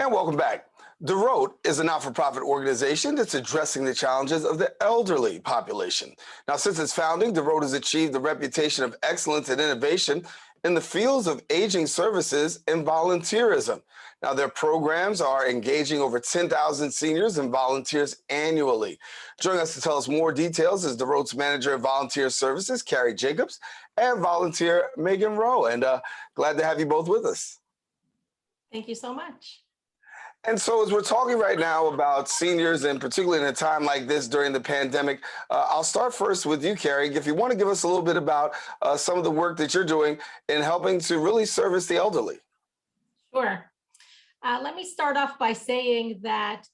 And welcome back. Dorot is a not-for-profit organization that's addressing the challenges of the elderly population. Now, since its founding, Dorot has achieved the reputation of excellence and innovation in the fields of aging services and volunteerism. Now, their programs are engaging over 10,000 seniors and volunteers annually. Joining us to tell us more details is Dorot's Manager of Volunteer Services, Carrie Jacobs, and volunteer Megan Rowe. And glad to have you both with us. Thank you so much. And so as we're talking right now about seniors, and particularly in a time like this during the pandemic, I'll start first with you, Kerry. If you want to give us a little bit about some of the work that you're doing in helping to really service the elderly. Sure. Let me start off by saying that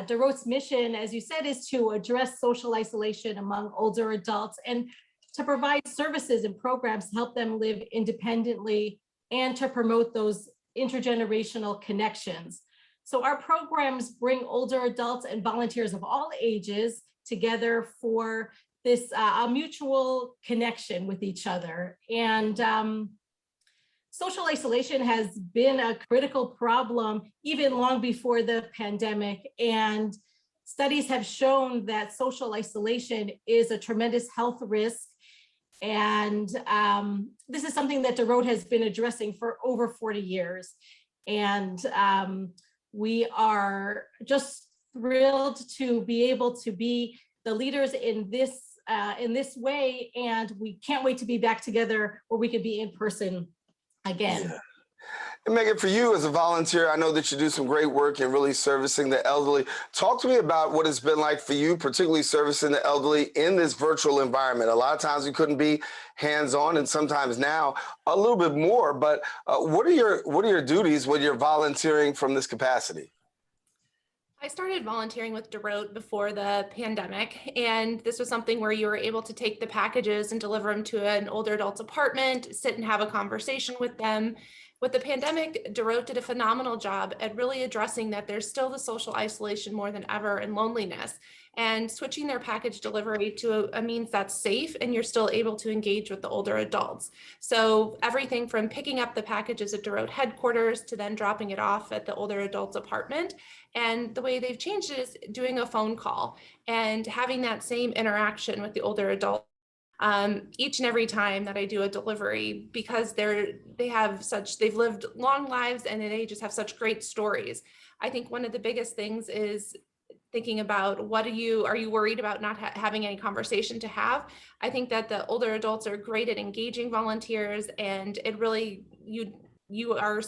Dorot's mission, as you said, is to address social isolation among older adults and to provide services and programs to help them live independently and to promote those intergenerational connections. So our programs bring older adults and volunteers of all ages together for this mutual connection with each other. And social isolation has been a critical problem even long before the pandemic. And studies have shown that social isolation is a tremendous health risk. And this is something that Dorot has been addressing for over 40 years. And we are just thrilled to be able to be the leaders in this way, and we can't wait to be back together where we could be in person again. Yeah. And Megan, for you as a volunteer, I know that you do some great work in really servicing the elderly. Talk to me about what it's been like for you, particularly servicing the elderly in this virtual environment. A lot of times we couldn't be hands-on, and sometimes now a little bit more. But what are your duties when you're volunteering from this capacity? I started volunteering with Dorot before the pandemic, and this was something where you were able to take the packages and deliver them to an older adult's apartment, sit and have a conversation with them. With the pandemic, Dorot did a phenomenal job at really addressing that there's still the social isolation more than ever and loneliness, and switching their package delivery to a means that's safe and you're still able to engage with the older adults. So everything from picking up the packages at Dorot headquarters to then dropping it off at the older adult's apartment. And the way they've changed it is doing a phone call and having that same interaction with the older adult each and every time that I do a delivery, because they've lived long lives and they just have such great stories. I think one of the biggest things is thinking about are you worried about not having any conversation to have? I think that the older adults are great at engaging volunteers, and it really, you are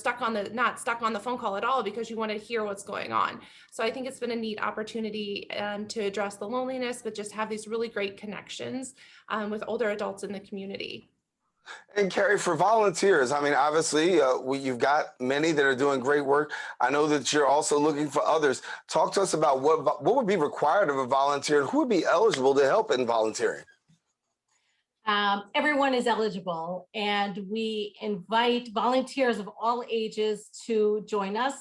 not stuck on the phone call at all because you want to hear what's going on. So I think it's been a neat opportunity to address the loneliness, but just have these really great connections with older adults in the community. And Kerry, for volunteers, I mean, obviously, you've got many that are doing great work. I know that you're also looking for others. Talk to us about what would be required of a volunteer and who would be eligible to help in volunteering. Everyone is eligible, and we invite volunteers of all ages to join us.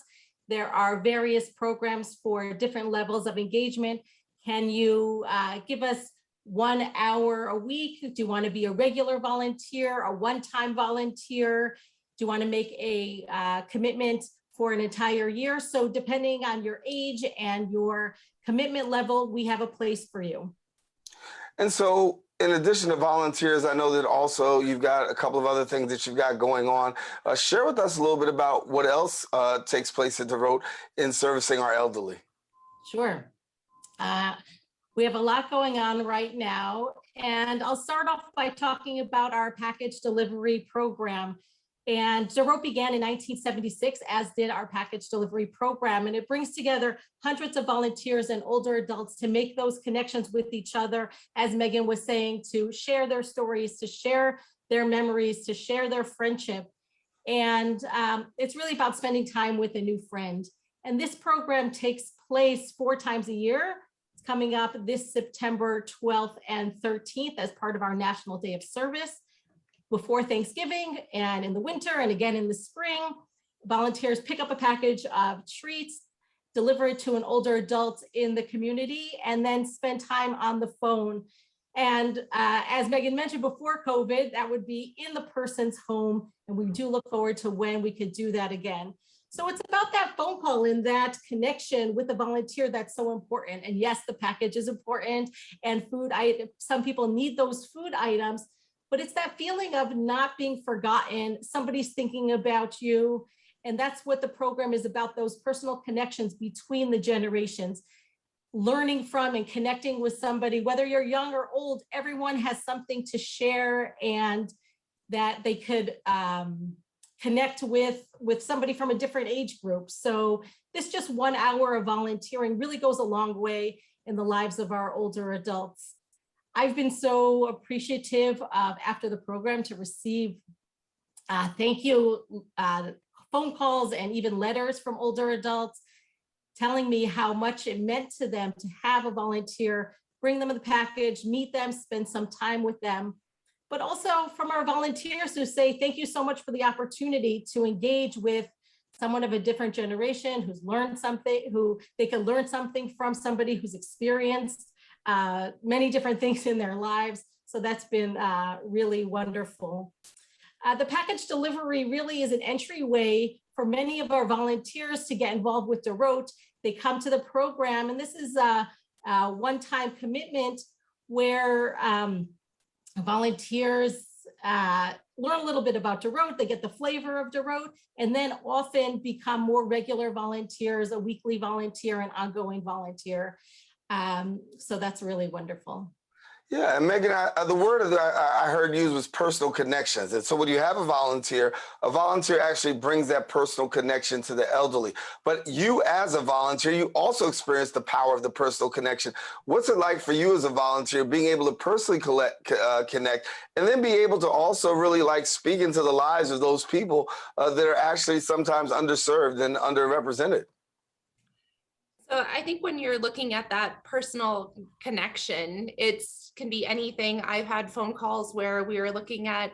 There are various programs for different levels of engagement. Can you give us 1 hour a week? Do you want to be a regular volunteer, a one-time volunteer? Do you want to make a commitment for an entire year? So depending on your age and your commitment level, we have a place for you. And so, in addition to volunteers, I know that also you've got a couple of other things that you've got going on. Share with us a little bit about what else takes place at Dorot in servicing our elderly. Sure. We have a lot going on right now, and I'll start off by talking about our package delivery program. And Dorot began in 1976, as did our package delivery program, and it brings together hundreds of volunteers and older adults to make those connections with each other, as Megan was saying, to share their stories, to share their memories, to share their friendship. And it's really about spending time with a new friend. And this program takes place 4 times a year. It's coming up this September 12th and 13th as part of our National Day of Service. Before Thanksgiving and in the winter and again in the spring, volunteers pick up a package of treats, deliver it to an older adult in the community, and then spend time on the phone. And as Megan mentioned, before COVID, that would be in the person's home, and we do look forward to when we could do that again. So it's about that phone call and that connection with the volunteer that's so important. And yes, the package is important, and food items, some people need those food items, but it's that feeling of not being forgotten. Somebody's thinking about you. And that's what the program is about, those personal connections between the generations, learning from and connecting with somebody, whether you're young or old, everyone has something to share, and that they could connect with somebody from a different age group. So this just 1 hour of volunteering really goes a long way in the lives of our older adults. I've been so appreciative after the program to receive thank you phone calls and even letters from older adults telling me how much it meant to them to have a volunteer bring them the package, meet them, spend some time with them. But also from our volunteers who say, thank you so much for the opportunity to engage with someone of a different generation who's learned something, who they can learn something from, somebody who's experienced many different things in their lives. So that's been really wonderful. The package delivery really is an entryway for many of our volunteers to get involved with Dorot. They come to the program, and this is a one-time commitment where volunteers learn a little bit about Dorot, they get the flavor of Dorot, and then often become more regular volunteers, a weekly volunteer, an ongoing volunteer. So that's really wonderful. Yeah, and Megan, the word that I heard used was personal connections. And so when you have a volunteer actually brings that personal connection to the elderly. But you as a volunteer, you also experience the power of the personal connection. What's it like for you as a volunteer being able to personally connect and then be able to also really like speak into the lives of those people that are actually sometimes underserved and underrepresented? So I think when you're looking at that personal connection, can be anything. I've had phone calls where we were looking at,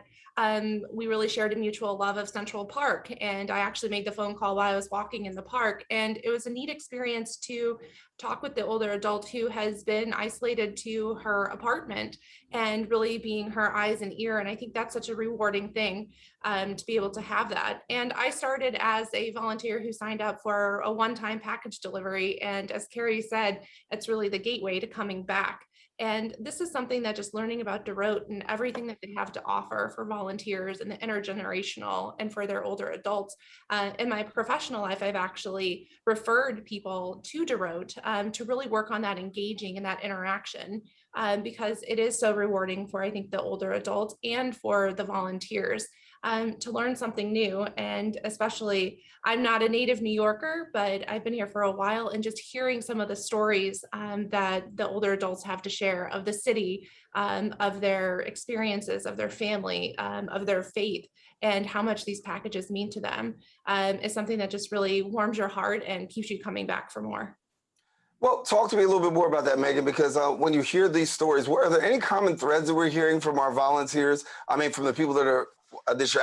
we really shared a mutual love of Central Park. And I actually made the phone call while I was walking in the park. And it was a neat experience to talk with the older adult who has been isolated to her apartment and really being her eyes and ear. And I think that's such a rewarding thing to be able to have that. And I started as a volunteer who signed up for a one-time package delivery. And as Kerry said, it's really the gateway to coming back. And this is something that just learning about Dorot and everything that they have to offer for volunteers and the intergenerational and for their older adults. In my professional life, I've actually referred people to Dorot to really work on that engaging and that interaction because it is so rewarding for, I think, the older adults and for the volunteers. To learn something new. And especially, I'm not a native New Yorker, but I've been here for a while, and just hearing some of the stories that the older adults have to share of the city, of their experiences, of their family, of their faith, and how much these packages mean to them is something that just really warms your heart and keeps you coming back for more. Well, talk to me a little bit more about that, Megan, because when you hear these stories, are there any common threads that we're hearing from our volunteers? I mean, from the people that you're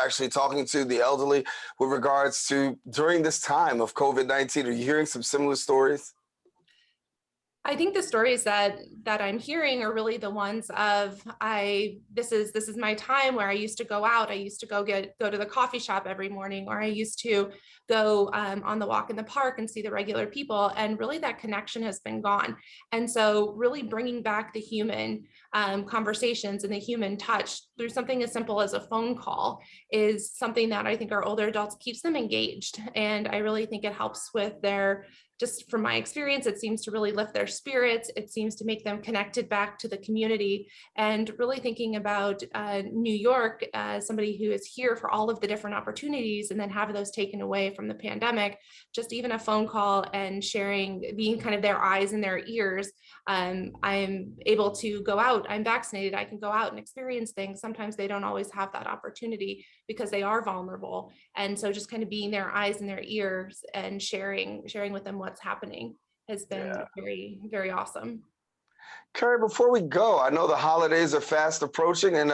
actually talking to, the elderly, with regards to during this time of COVID-19, are you hearing some similar stories? I think the stories that I'm hearing are really the ones of this is my time where I used to go out. I used to go to the coffee shop every morning, or I used to go on the walk in the park and see the regular people. And really that connection has been gone. And so really bringing back the human conversations and the human touch through something as simple as a phone call is something that I think our older adults keeps them engaged. And I really think it helps with just from my experience, it seems to really lift their spirits. It seems to make them connected back to the community. And really thinking about New York as somebody who is here for all of the different opportunities and then have those taken away from the pandemic, just even a phone call and sharing, being kind of their eyes and their ears. I'm able to go out, I'm vaccinated, I can go out and experience things. Sometimes they don't always have that opportunity because they are vulnerable. And so just kind of being their eyes and their ears and sharing with them what's happening has been very, very awesome. Kerry, before we go, I know the holidays are fast approaching, and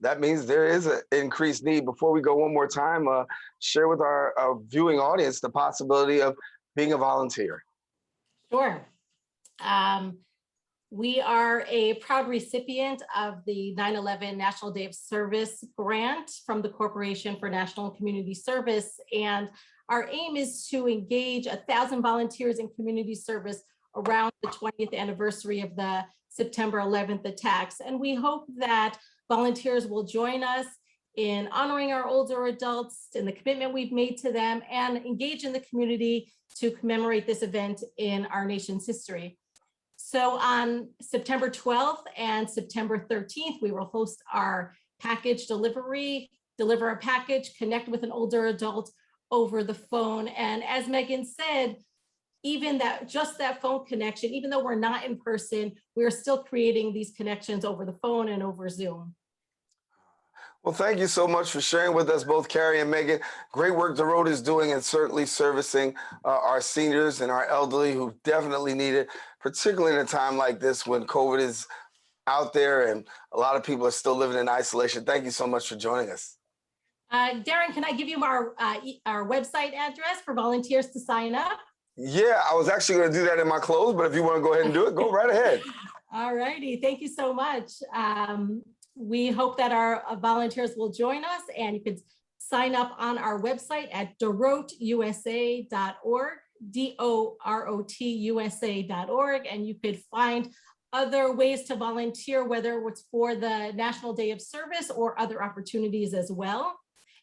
that means there is an increased need. Before we go one more time, share with our viewing audience the possibility of being a volunteer. Sure. We are a proud recipient of the 9/11 National Day of Service grant from the Corporation for National and Community Service. And Our aim is to engage 1,000 volunteers in community service around the 20th anniversary of the September 11th attacks. And we hope that volunteers will join us in honoring our older adults and the commitment we've made to them, and engage in the community to commemorate this event in our nation's history. So on September 12th and September 13th, we will host our package delivery, deliver a package, connect with an older adult over the phone. And as Megan said, even that, just that phone connection, even though we're not in person, we're still creating these connections over the phone and over Zoom. Well, thank you so much for sharing with us, both Carrie and Megan. Great work Dorot is doing, and certainly servicing our seniors and our elderly who definitely need it, particularly in a time like this when COVID is out there and a lot of people are still living in isolation. Thank you so much for joining us. Darren, can I give you our website address for volunteers to sign up? Yeah, I was actually going to do that in my close, but if you want to go ahead and do it, go right ahead. All righty, thank you so much. We hope that our volunteers will join us, and you can sign up on our website at dorotusa.org, DOROTUSA.org, and you could find other ways to volunteer, whether it's for the National Day of Service or other opportunities as well.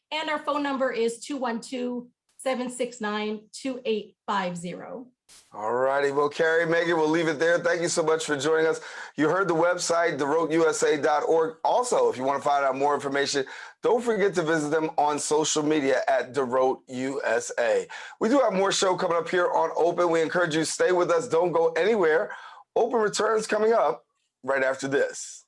And our phone number is 212-769-2850. All righty. Well, Carrie, Megan, we'll leave it there. Thank you so much for joining us. You heard the website, dorotusa.org. Also, if you want to find out more information, don't forget to visit them on social media at DorotUSA. We do have more show coming up here on Open. We encourage you to stay with us. Don't go anywhere. Open returns coming up right after this.